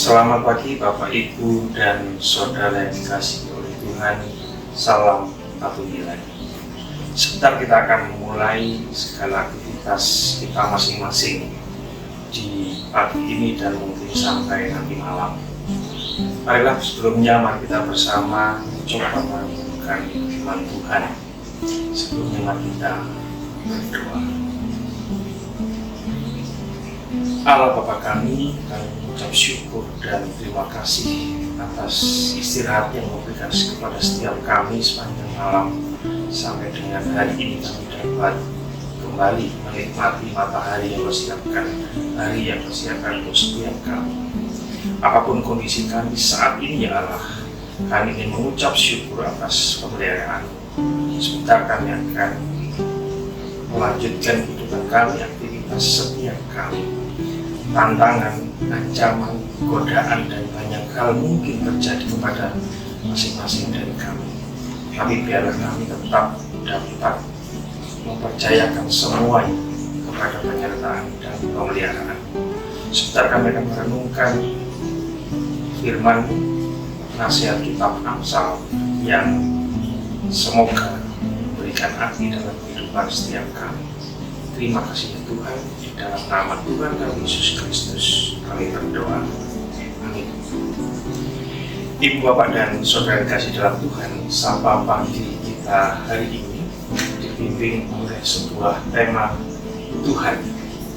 Selamat pagi Bapak, Ibu, dan Saudara yang dikasihi oleh Tuhan. Salam paguyuban. Sebentar kita akan memulai segala aktivitas kita masing-masing di pagi ini dan mungkin sampai nanti malam. Marilah sebelumnya mari kita bersama mencoba merenungkan firman Tuhan. Sebelumnya mari kita berdoa. Allah Bapa kami mengucap syukur dan terima kasih atas istirahat yang memberikan kepada setiap kami sepanjang malam sampai dengan hari ini kami dapat kembali menikmati matahari yang bersiapkan, hari yang bersiapkan untuk setiap kami. Apapun kondisi kami saat ini ya Allah, kami ingin mengucap syukur atas pemeliharaan. Sebentar kami akan melanjutkan kehidupan kami, aktivitas setiap kami. Tantangan, ancaman, godaan, dan banyak hal mungkin terjadi kepada masing-masing dari kami. Tapi biarlah kami tetap dapat mempercayakan semuanya kepada penyertaan dan pemeliharaan. Sebentar kami akan merenungkan firman nasihat kitab Amsal yang semoga memberikan arti dalam kehidupan setiap kami. Terima kasih ya Tuhan, di dalam nama Tuhan kami Yesus Kristus kami berdoa. Amin. Ibu, Bapak, dan Saudara kasih dalam Tuhan, sapa pagi kita hari ini dibimbing oleh sebuah tema Tuhan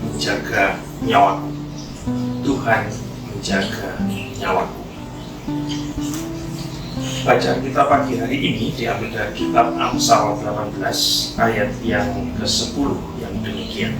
menjaga nyawaku. Tuhan menjaga nyawaku. Bacaan kita pagi hari ini diambil dari kitab Amsal 18 ayat yang ke-10 yang demikian.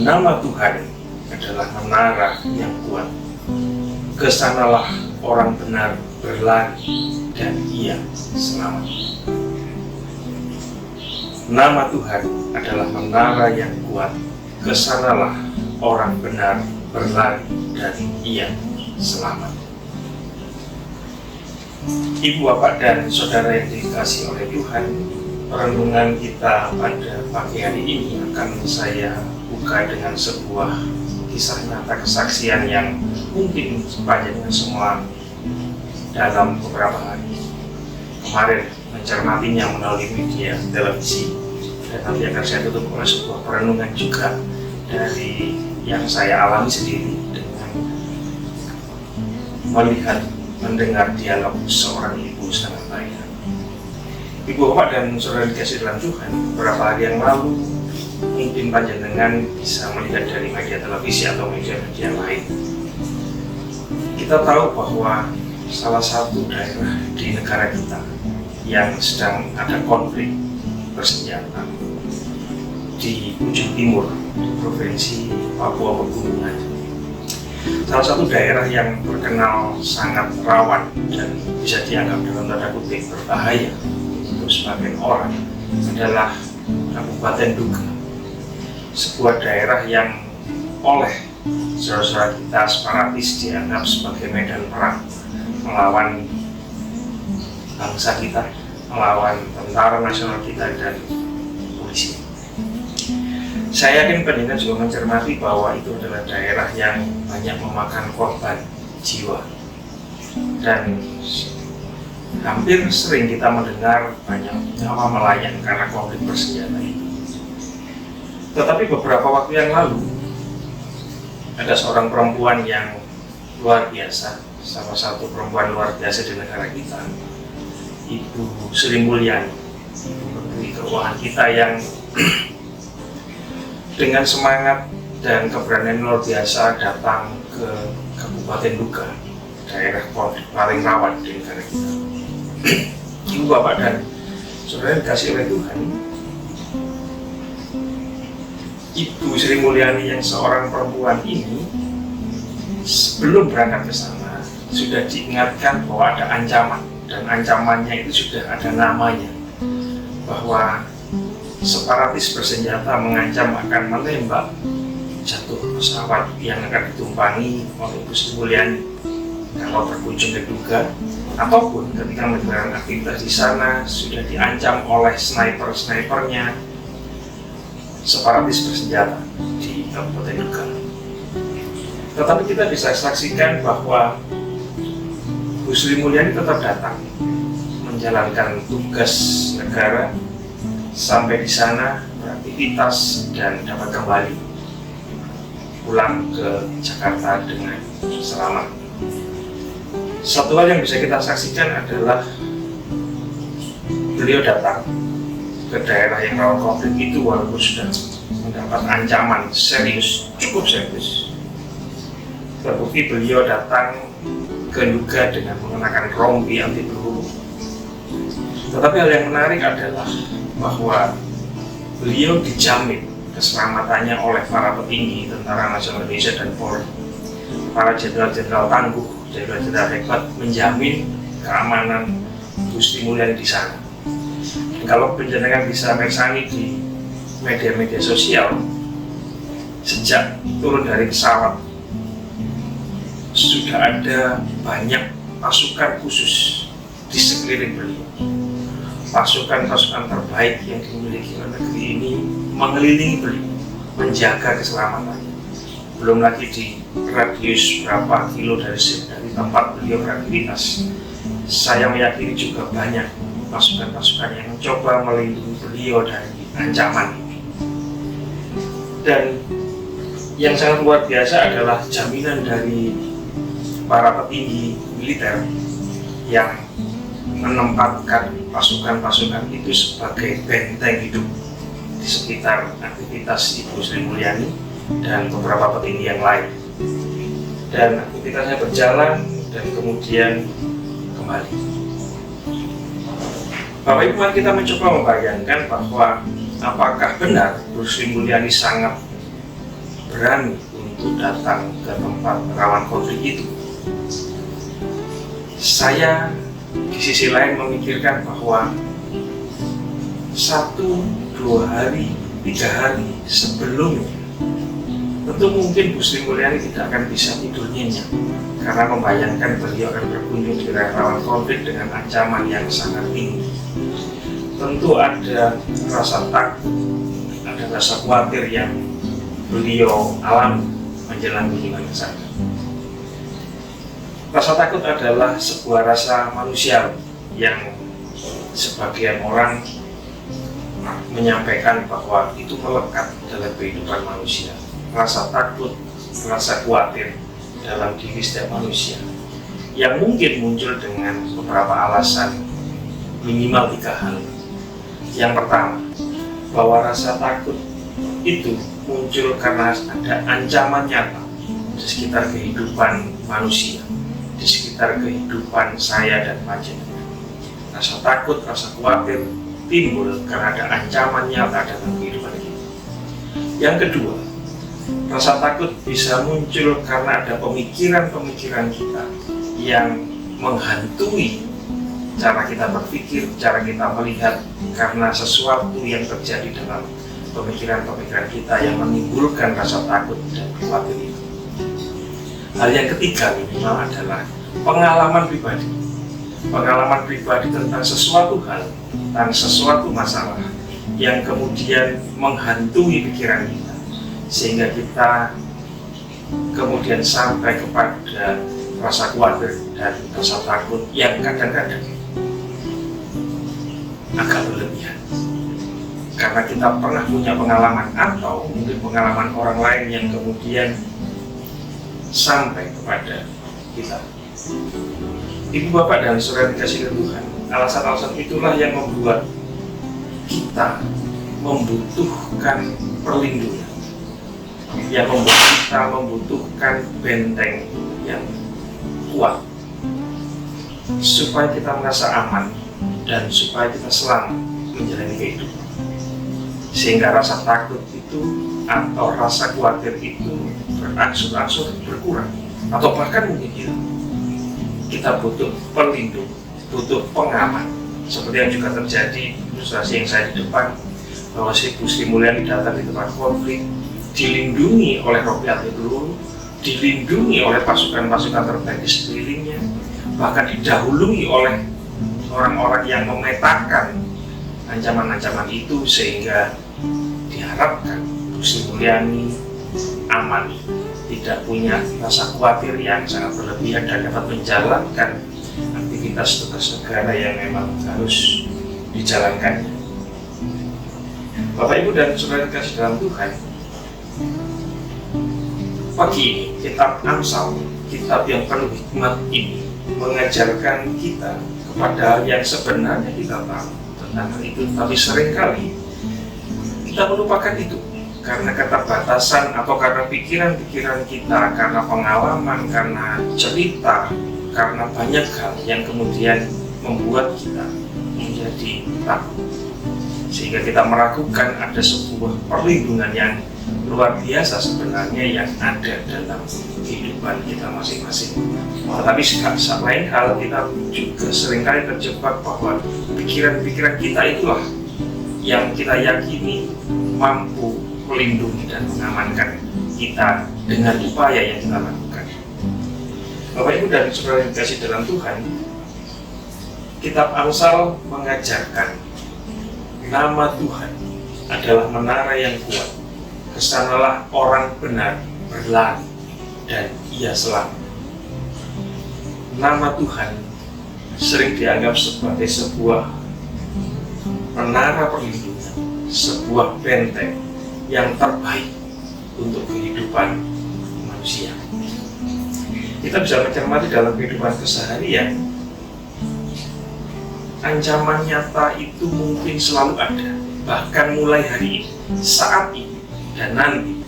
Nama Tuhan adalah menara yang kuat. Kesanalah orang benar berlari dan ia selamat. Nama Tuhan adalah menara yang kuat. Kesanalah orang benar berlari dan ia selamat. Ibu, Bapak, dan Saudara yang dikasihi oleh Tuhan, perenungan kita pada pagi hari ini akan saya buka dengan sebuah kisah nyata kesaksian yang mungkin sepanjangnya semua dalam beberapa hari kemarin mencermatinya melalui media televisi, dan nanti akan saya tutup oleh sebuah perenungan juga dari yang saya alami sendiri dengan mendengar dialog seorang ibu sangat baik. Ibu, Bapak, dan Saudara dikasih dalam Tuhan, beberapa hari yang lalu mungkin panjenengan bisa melihat dari media televisi atau media lain. Kita tahu bahwa salah satu daerah di negara kita yang sedang ada konflik bersenjata di ujung timur di provinsi Papua Pegunungan. Salah satu daerah yang terkenal sangat rawan dan bisa dianggap dalam tanda kutip berbahaya untuk sebagian orang adalah Kabupaten Duga, sebuah daerah yang oleh saudara-saudara kita separatis dianggap sebagai medan perang melawan bangsa kita, melawan tentara nasional kita dan polisi. Saya yakin pendengar juga mencermati bahwa itu adalah daerah yang banyak memakan korban jiwa, dan hampir sering kita mendengar banyak nyawa melayang karena konflik bersenjata itu. Tetapi beberapa waktu yang lalu ada seorang perempuan yang luar biasa, salah satu perempuan luar biasa di negara kita, Ibu Sri Mulyani, Ibu Menteri Keuangan kita, yang dengan semangat dan keberanian luar biasa datang ke Kabupaten Duga, daerah konflik paling rawan di negara kita. Ibu, Bapak, dan Saudara dikasih oleh Tuhan, Ibu Sri Mulyani yang seorang perempuan ini sebelum berangkat ke sana sudah diingatkan bahwa ada ancaman, dan ancamannya itu sudah ada namanya, bahwa separatis bersenjata mengancam akan menembak jatuh pesawat yang akan ditumpangi oleh Ibu Sri Mulyani kalau berkunjung ke Duga, ataupun ketika melakukan aktivitas di sana sudah diancam oleh snipernya separatis bersenjata di Kabupaten Duga. Tetapi kita bisa saksikan bahwa Bu Sri Mulyani tetap datang menjalankan tugas negara sampai di sana beraktivitas dan dapat kembali pulang ke Jakarta dengan selamat. Satu hal yang bisa kita saksikan adalah beliau datang ke daerah yang rawan konflik itu walaupun sudah mendapat ancaman serius, cukup serius. Terbukti beliau datang ke Nduga dengan mengenakan rompi anti peluru. Tetapi hal yang menarik adalah bahwa beliau dijamin keselamatannya oleh para petinggi Tentara Nasional Indonesia dan Polri. Para jenderal-jenderal tangguh, jenderal-jenderal hebat menjamin keamanan Bu Sri Mulyani di sana. Dan kalau penjenengan bisa mersani di media-media sosial, sejak turun dari pesawat sudah ada banyak pasukan khusus di sekeliling beliau. Pasukan-pasukan terbaik yang dimiliki oleh negeri ini mengelilingi beliau, menjaga keselamatannya. Belum lagi di radius berapa kilo dari tempat beliau beraktivitas. Saya meyakini juga banyak pasukan-pasukan yang mencoba melindungi beliau dari ancaman ini. Dan yang sangat luar biasa adalah jaminan dari para petinggi militer yang menempatkan pasukan-pasukan itu sebagai benteng hidup di sekitar aktivitas Ibu Sri Mulyani dan beberapa petinggi yang lain. Dan aktivitasnya berjalan dan kemudian kembali. Bapak Ibu, kita mencoba membayangkan bahwa apakah benar Bu Sri Mulyani sangat berani untuk datang ke tempat rawan konflik itu. Saya di sisi lain memikirkan bahwa 1, 2 hari, 3 hari sebelumnya tentu mungkin Bu Sri Mulyani tidak akan bisa tidur nyenyak karena membayangkan beliau akan berkunjung di daerah rawan konflik dengan ancaman yang sangat tinggi. Tentu ada rasa takut, ada rasa khawatir yang beliau alami menjelang kunjungan ke sana. Rasa takut adalah sebuah rasa manusiawi yang sebagian orang menyampaikan bahwa itu melekat dalam kehidupan manusia. Rasa takut, rasa khawatir dalam diri setiap manusia yang mungkin muncul dengan beberapa alasan, minimal 3 hal. Yang pertama, bahwa rasa takut itu muncul karena ada ancaman nyata di sekitar kehidupan manusia, di sekitar kehidupan saya dan panjenengan. Rasa takut, rasa khawatir timbul karena ada ancaman nyata dalam kehidupan kita. Yang kedua, rasa takut bisa muncul karena ada pemikiran-pemikiran kita yang menghantui cara kita berpikir, cara kita melihat, karena sesuatu yang terjadi dalam pemikiran-pemikiran kita yang menimbulkan rasa takut dan khawatir itu. Hal yang ketiga minimal adalah pengalaman pribadi. Pengalaman pribadi tentang sesuatu hal, tentang sesuatu masalah yang kemudian menghantui pikiran kita, sehingga kita kemudian sampai kepada rasa khawatir dan rasa takut yang kadang-kadang agak berlebihan. Karena kita pernah punya pengalaman atau mungkin pengalaman orang lain yang kemudian sampai kepada kita. Ibu, Bapak, dan saudara dikasihi Tuhan, alasan-alasan itulah yang membuat kita membutuhkan perlindungan, yang membuat kita membutuhkan benteng yang kuat supaya kita merasa aman dan supaya kita selamat menjalani kehidupan. Sehingga rasa takut itu atau rasa khawatir itu berangsur-angsur berkurang atau bahkan mungkin hilang. Kita butuh pelindung, butuh pengaman, seperti yang juga terjadi ilustrasi yang saya di depan, bahwa si Bu Sri Mulyani datang di tempat konflik, dilindungi oleh rompi anti peluru, dilindungi oleh pasukan-pasukan terbaik di sekelilingnya, bahkan didahului oleh orang-orang yang memetakan ancaman-ancaman itu, sehingga diharapkan Bu Sri Mulyani aman, tidak punya rasa khawatir yang sangat berlebihan dan dapat menjalankan aktivitas tugas negara yang memang harus dijalankannya. Bapak, Ibu, dan saudara kasih dalam Tuhan, pagi ini kitab Amsal, kitab yang penuh hikmat ini, mengajarkan kita kepada hal yang sebenarnya kita tahu tentang hal itu, tapi seringkali kita melupakan itu karena keterbatasan atau karena pikiran-pikiran kita, karena pengalaman, karena cerita, karena banyak hal yang kemudian membuat kita menjadi takut, sehingga kita meragukan ada sebuah perlindungan yang luar biasa sebenarnya yang ada dalam kehidupan kita masing-masing. Tetapi selain hal, kita juga seringkali terjebak bahwa pikiran-pikiran kita itulah yang kita yakini mampu melindungi dan mengamankan kita dengan upaya yang kita lakukan. Bapak, Ibu, dan saudara yang dikasihi dalam Tuhan, kitab Amsal mengajarkan nama Tuhan adalah menara yang kuat. Kesanalah orang benar berlari dan ia selamat. Nama Tuhan sering dianggap sebagai sebuah menara perlindungan, sebuah benteng yang terbaik untuk kehidupan manusia. Kita bisa mencermati dalam kehidupan keseharian, ancaman nyata itu mungkin selalu ada, bahkan mulai hari ini, saat ini, dan nanti,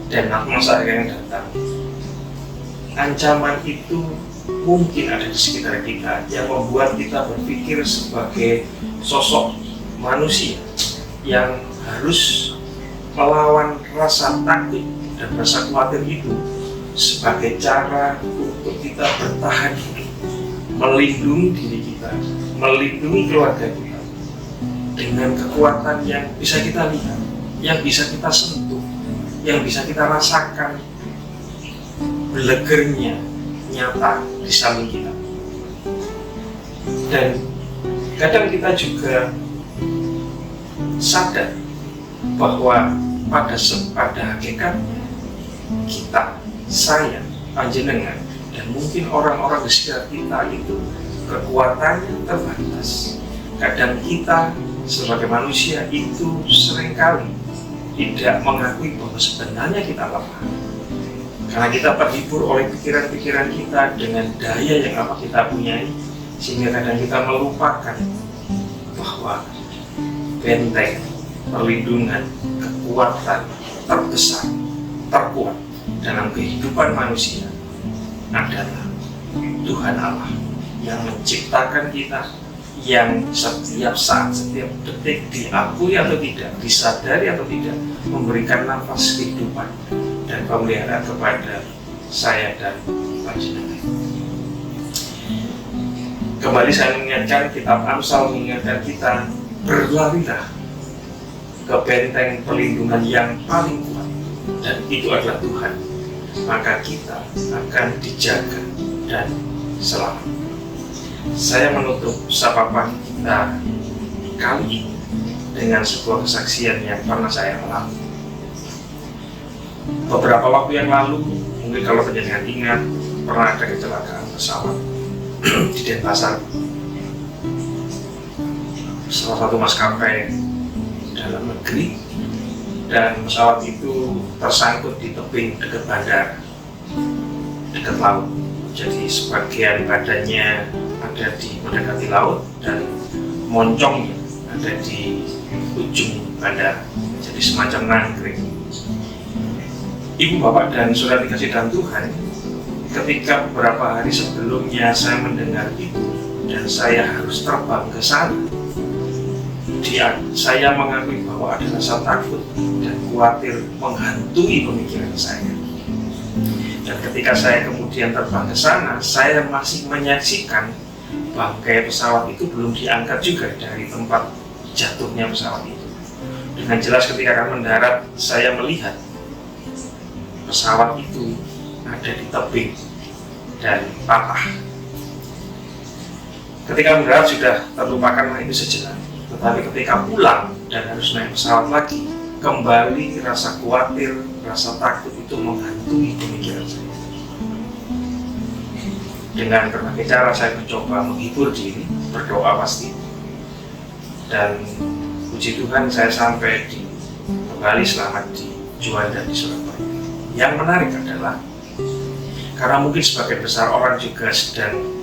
dan masa yang datang. Ancaman itu mungkin ada di sekitar kita yang membuat kita berpikir sebagai sosok manusia yang harus melawan rasa takut dan rasa khawatir itu sebagai cara untuk kita bertahan hidup, melindungi diri kita, melindungi keluarga kita dengan kekuatan yang bisa kita lihat, yang bisa kita sentuh, yang bisa kita rasakan belegernya nyata di samping kita. Dan kadang kita juga sadar bahwa pada hakikatnya kita, saya, panjenengan, dan mungkin orang-orang di sekitar kita itu kekuatannya terbatas. Kadang kita sebagai manusia itu seringkali tidak mengakui bahwa sebenarnya kita lemah, karena kita terhibur oleh pikiran-pikiran kita dengan daya yang apa kita punyai, sehingga kadang kita melupakan bahwa benteng perlindungan, kekuatan terbesar, terkuat dalam kehidupan manusia adalah Tuhan Allah yang menciptakan kita, yang setiap saat, setiap detik diakui atau tidak, disadari atau tidak, memberikan nafas kehidupan dan pemeliharaan kepada saya dan panjenengan. Kembali saya mengingatkan, kitab Amsal mengingatkan kita, berlarilah ke benteng perlindungan yang paling kuat, dan itu adalah Tuhan. Maka kita akan dijaga dan selamat. Saya menutup sapaan kita kali ini dengan sebuah kesaksian yang pernah saya alami. Beberapa waktu yang lalu, mungkin kalau penjenengan ingat, pernah ada kecelakaan pesawat di Denpasar. Salah satu maskapai dalam negeri, dan pesawat itu tersangkut di tebing dekat bandara, dekat laut. Jadi sebagian badannya ada di mendekati laut dan moncongnya ada di ujung bandara, jadi semacam nangkring. Ibu, Bapak, dan saudara dikasih dalam Tuhan, ketika beberapa hari sebelumnya saya mendengar itu dan saya harus terbang ke sana, saya mengakui bahwa ada rasa takut dan khawatir menghantui pemikiran saya. Dan ketika saya kemudian terbang ke sana, saya masih menyaksikan bangkai pesawat itu belum diangkat juga dari tempat jatuhnya pesawat itu. Dengan jelas ketika akan mendarat, saya melihat pesawat itu ada di tebing dan patah. Ketika mendarat sudah terlupakan itu sejenak. Tetapi ketika pulang dan harus naik pesawat lagi, kembali rasa khawatir, rasa takut itu menghantui pemikiran saya. Dengan berbagai cara saya mencoba menghibur diri, berdoa pasti. Dan puji Tuhan saya sampai di kembali selamat di Juanda di Surabaya. Yang menarik adalah karena mungkin sebagian besar orang juga sedang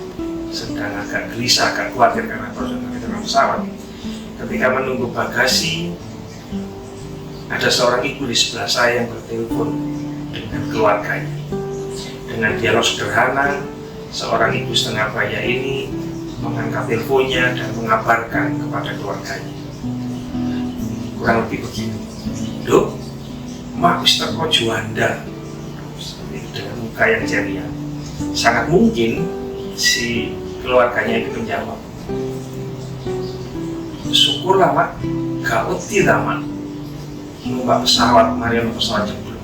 agak gelisah, agak khawatir karena perjalanan pesawat. Ketika menunggu bagasi, ada seorang ibu di sebelah saya yang bertelepon dengan keluarganya. Dengan dialog sederhana, seorang ibu setengah baya ini mengangkat teleponnya dan mengabarkan kepada keluarganya. Kurang lebih begini, "Dok, mak wis teko Juanda." Seperti itu dengan muka yang ceria. Sangat mungkin si keluarganya itu menjawab, "Syukurlah mak, gak wedi lah mak, numpak pesawat, mari pesawat jebol."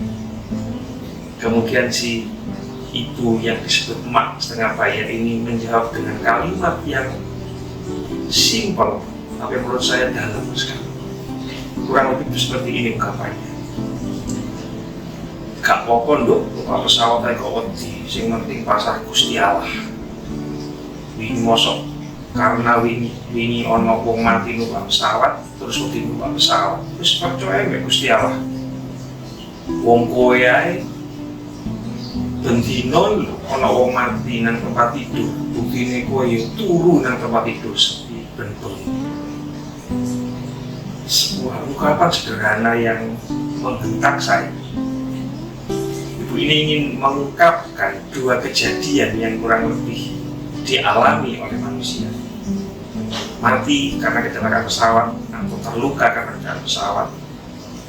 Kemudian si ibu yang disebut emak setengah baya ini menjawab dengan kalimat yang simpel, tapi menurut saya dalam sekali. Kurang lebih seperti ini ungkapannya, "Gak apa-apa nduk, numpak pesawat ae kok wedi, sing penting pasar Gusti Allah. Wingi mosok karena wingi ana wong mati numpak pesawat, terus wedi numpak pesawat, wis percaya mek Gusti Allah. Wong kowe ae bendino ana wong mati nang tempat tidur, buktine kowe yo turu nang tempat tidur sepi ben-ben." Sebuah ungkapan sederhana yang menghentak saya. Ibu ini ingin mengungkapkan dua kejadian yang kurang lebih dialami oleh manusia. Mati karena kecelakaan pesawat atau terluka karena kecelakaan pesawat,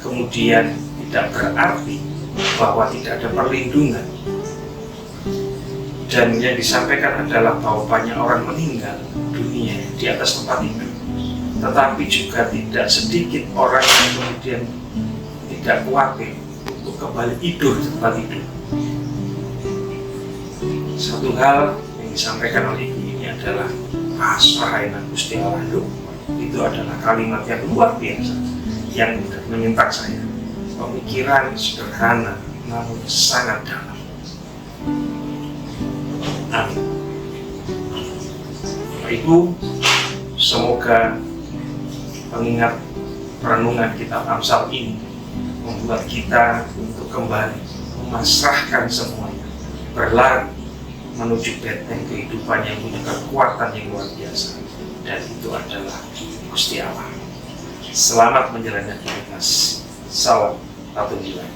kemudian tidak berarti bahwa tidak ada perlindungan. Dan yang disampaikan adalah bahwa banyak orang meninggal dunia di atas tempat itu, tetapi juga tidak sedikit orang yang kemudian tidak khawatir untuk kembali tidur di tempat tidur. Satu hal yang disampaikan oleh ibu ini adalah pasrah nang Gusti Allah. Itu adalah kalimat yang luar biasa yang menyentak saya. Pemikiran sederhana namun sangat dalam. Amin. Bapak Ibu, semoga mengingat renungan kitab Amsal ini membuat kita untuk kembali memasrahkan semuanya, berlari menuju benteng kehidupan yang punya kekuatan yang luar biasa, dan itu adalah Gusti Allah. Selamat menjalani aktivitas. Salam satu nilai.